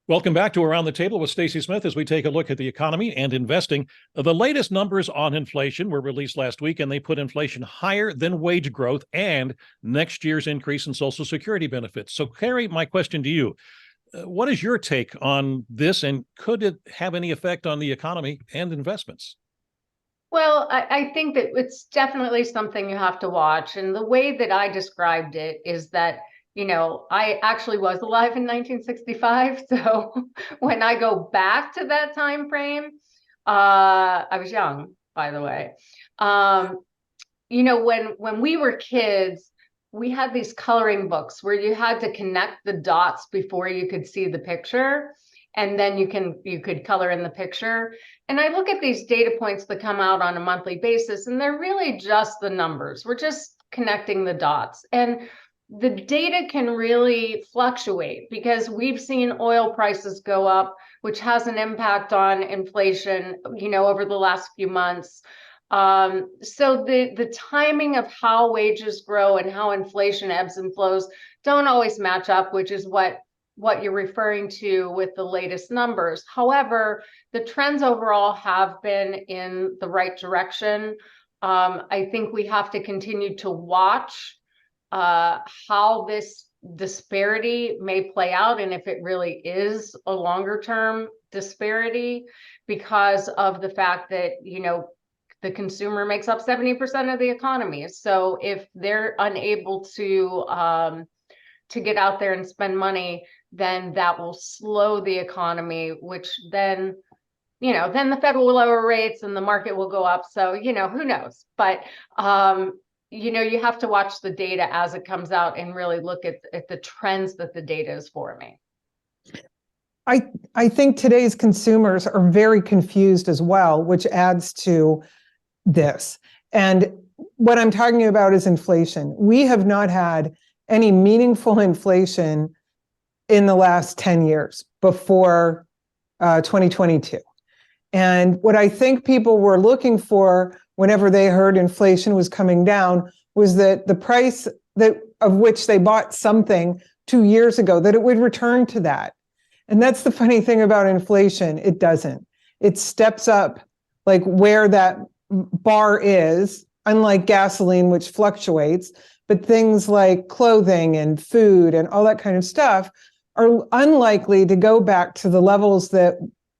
Welcome back to Around the Table with Stacy Smith as we take a look at the economy and investing. The latest numbers on inflation were released last week, and they put inflation higher than wage growth and next year's increase in Social Security benefits. So, Carrie, my question to you, what is your take on this, and could it have any effect on the economy and investments? Well, I think that it's definitely something you have to watch. And the way that I described it is that, I actually was alive in 1965. So when I go back to that time frame, I was young, by the way. When we were kids, we had these coloring books where you had to connect the dots before you could see the picture. And then you could color in the picture. And I look at these data points that come out on a monthly basis, and they're really just the numbers. We're just connecting the dots. And the data can really fluctuate because we've seen oil prices go up, which has an impact on inflation, over the last few months. So the timing of how wages grow and how inflation ebbs and flows don't always match up, which is what you're referring to with the latest numbers. However, the trends overall have been in the right direction. I think we have to continue to watch how this disparity may play out, and if it really is a longer term disparity, because of the fact that, the consumer makes up 70% of the economy. So if they're unable to get out there and spend money, then that will slow the economy, which then the Fed will lower rates and the market will go up. So, who knows? But, you have to watch the data as it comes out and really look at the trends that the data is forming. I think today's consumers are very confused as well, which adds to this. And what I'm talking about is inflation. We have not had any meaningful inflation in the last 10 years before 2022. And what I think people were looking for whenever they heard inflation was coming down was that the price of which they bought something 2 years ago, that it would return to that. And that's the funny thing about inflation. It doesn't. It steps up like where that bar is, unlike gasoline, which fluctuates. But things like clothing and food and all that kind of stuff are unlikely to go back to the levels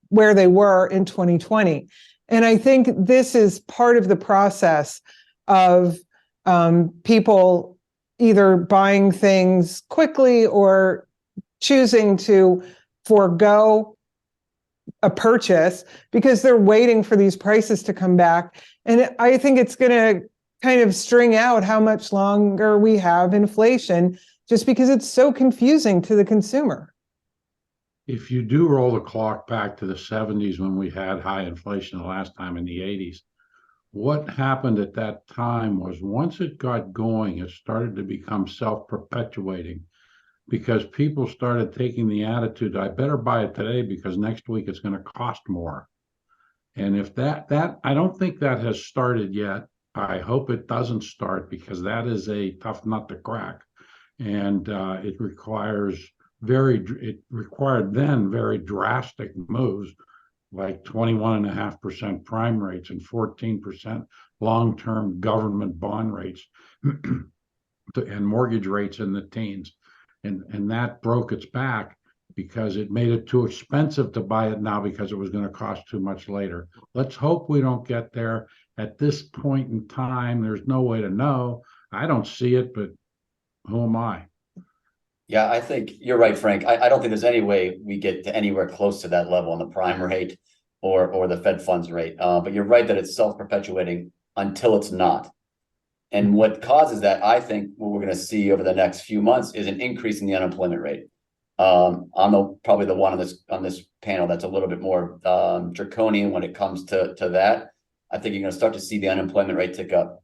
where they were in 2020. And I think this is part of the process of people either buying things quickly or choosing to forego a purchase because they're waiting for these prices to come back. And I think it's going to kind of string out how much longer we have inflation just because it's so confusing to the consumer. If you do roll the clock back to the 70s when we had high inflation the last time in the 80s, what happened at that time was once it got going, it started to become self-perpetuating because people started taking the attitude, I better buy it today because next week it's going to cost more. And if that I don't think that has started yet. I hope it doesn't start because that is a tough nut to crack. And it required then very drastic moves like 21.5% prime rates and 14% long-term government bond rates and mortgage rates in the teens. And that broke its back because it made it too expensive to buy it now because it was going to cost too much later. Let's hope we don't get there. At this point in time, there's no way to know. I don't see it, but who am I? Yeah, I think you're right, Frank. I don't think there's any way we get to anywhere close to that level on the prime rate or the Fed funds rate. But you're right that it's self-perpetuating until it's not. And what causes that, I think, what we're going to see over the next few months is an increase in the unemployment rate. I'm probably the one on this panel that's a little bit more draconian when it comes to that. I think you're going to start to see the unemployment rate tick up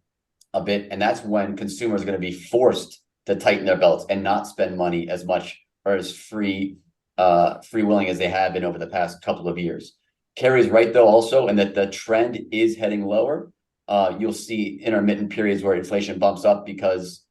a bit, and that's when consumers are going to be forced to tighten their belts and not spend money as much or as freewheeling as they have been over the past couple of years. Carrie's right, though, also, and that the trend is heading lower. You'll see intermittent periods where inflation bumps up because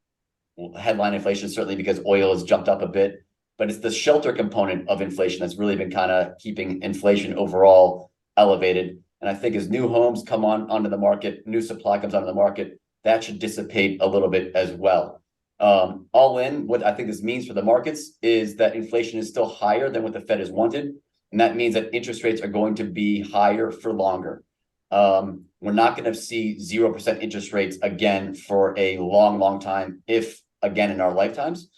headline inflation, certainly because oil has jumped up a bit. but it's the shelter component of inflation that's really been kind of keeping inflation overall elevated. And I think as new homes come onto the market, new supply comes onto the market, that should dissipate a little bit as well. All in, what I think this means for the markets is that inflation is still higher than what the Fed has wanted. And that means that interest rates are going to be higher for longer. We're not going to see 0% interest rates again for a long, long time, if again in our lifetimes.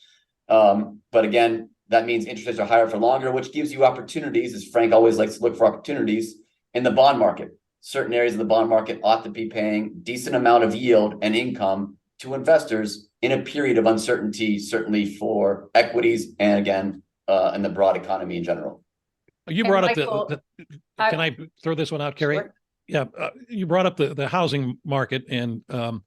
But again, that means interest rates are higher for longer, which gives you opportunities, as Frank always likes to look for opportunities in the bond market. Certain areas of the bond market ought to be paying decent amount of yield and income to investors in a period of uncertainty, certainly for equities and again, in the broad economy in general. You brought up can I throw this one out, Carrie? Sure. Yeah, you brought up the housing market, and on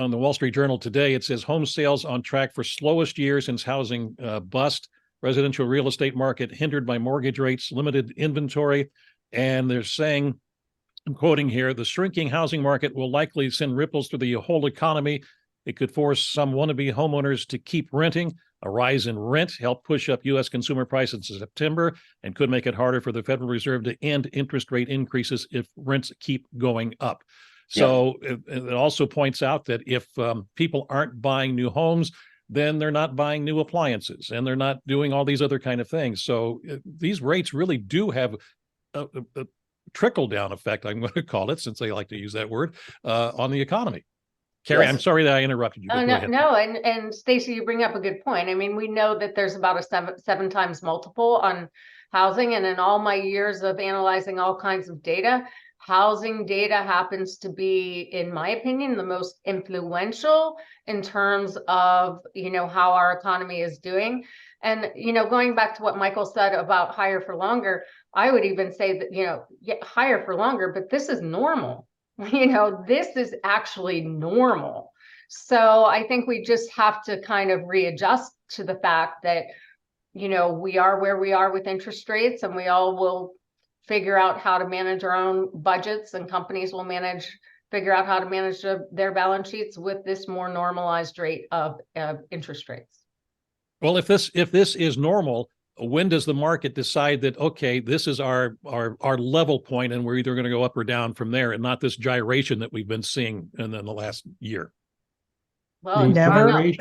the Wall Street Journal today, it says home sales on track for slowest year since housing bust. Residential real estate market hindered by mortgage rates, limited inventory, and they're saying, I'm quoting here, the shrinking housing market will likely send ripples through the whole economy. It could force some wannabe homeowners to keep renting. A rise in rent helped push up U.S. consumer prices in September and could make it harder for the Federal Reserve to end interest rate increases if rents keep going up. So it also points out that if people aren't buying new homes, then they're not buying new appliances and they're not doing all these other kind of things. So these rates really do have a trickle-down effect, I'm going to call it, since they like to use that word, on the economy. Carrie, I'm sorry that I interrupted you. No, and Stacy, you bring up a good point. I mean, we know that there's about a seven times multiple on housing, and in all my years of analyzing all kinds of data, housing data happens to be, in my opinion, the most influential in terms of, how our economy is doing. And, going back to what Michael said about higher for longer, I would even say that, higher for longer, but this is normal. This is actually normal. So I think we just have to kind of readjust to the fact that, we are where we are with interest rates, and we all will figure out how to manage our own budgets, and companies will figure out how to manage their balance sheets with this more normalized rate of interest rates. Well, if this is normal, when does the market decide that, okay, this is our level point and we're either going to go up or down from there, and not this gyration that we've been seeing in the last year? Well, never.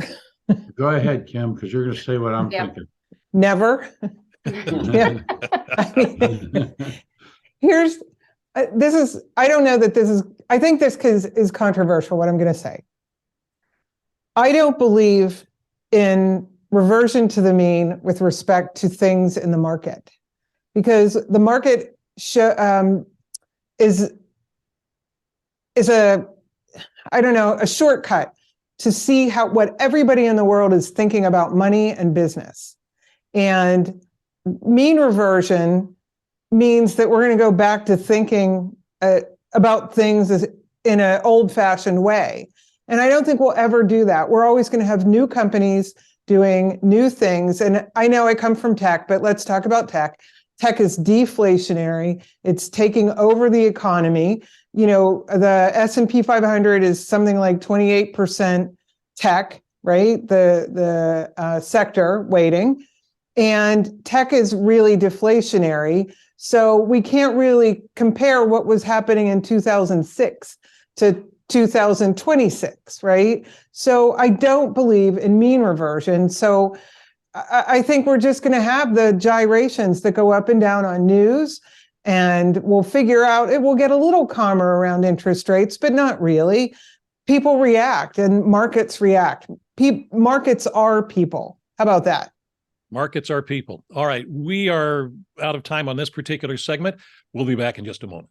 Go ahead, Kim, because you're going to say what I'm thinking. Never. Yeah. I don't know that this is, I think this is controversial, what I'm going to say. I don't believe in reversion to the mean with respect to things in the market, because the market is a shortcut to see what everybody in the world is thinking about money and business. And mean reversion means that we're going to go back to thinking about things in an old-fashioned way. And I don't think we'll ever do that. We're always going to have new companies doing new things. And I know I come from tech, but let's talk about tech. Tech is deflationary. It's taking over the economy. The S&P 500 is something like 28% tech, right? The sector weighting. And tech is really deflationary. So we can't really compare what was happening in 2006 to 2026, right? So I don't believe in mean reversion. So I think we're just going to have the gyrations that go up and down on news, and we'll figure out, it will get a little calmer around interest rates, but not really. People react and markets react. Markets are people. How about that? Markets are people. All right. We are out of time on this particular segment. We'll be back in just a moment.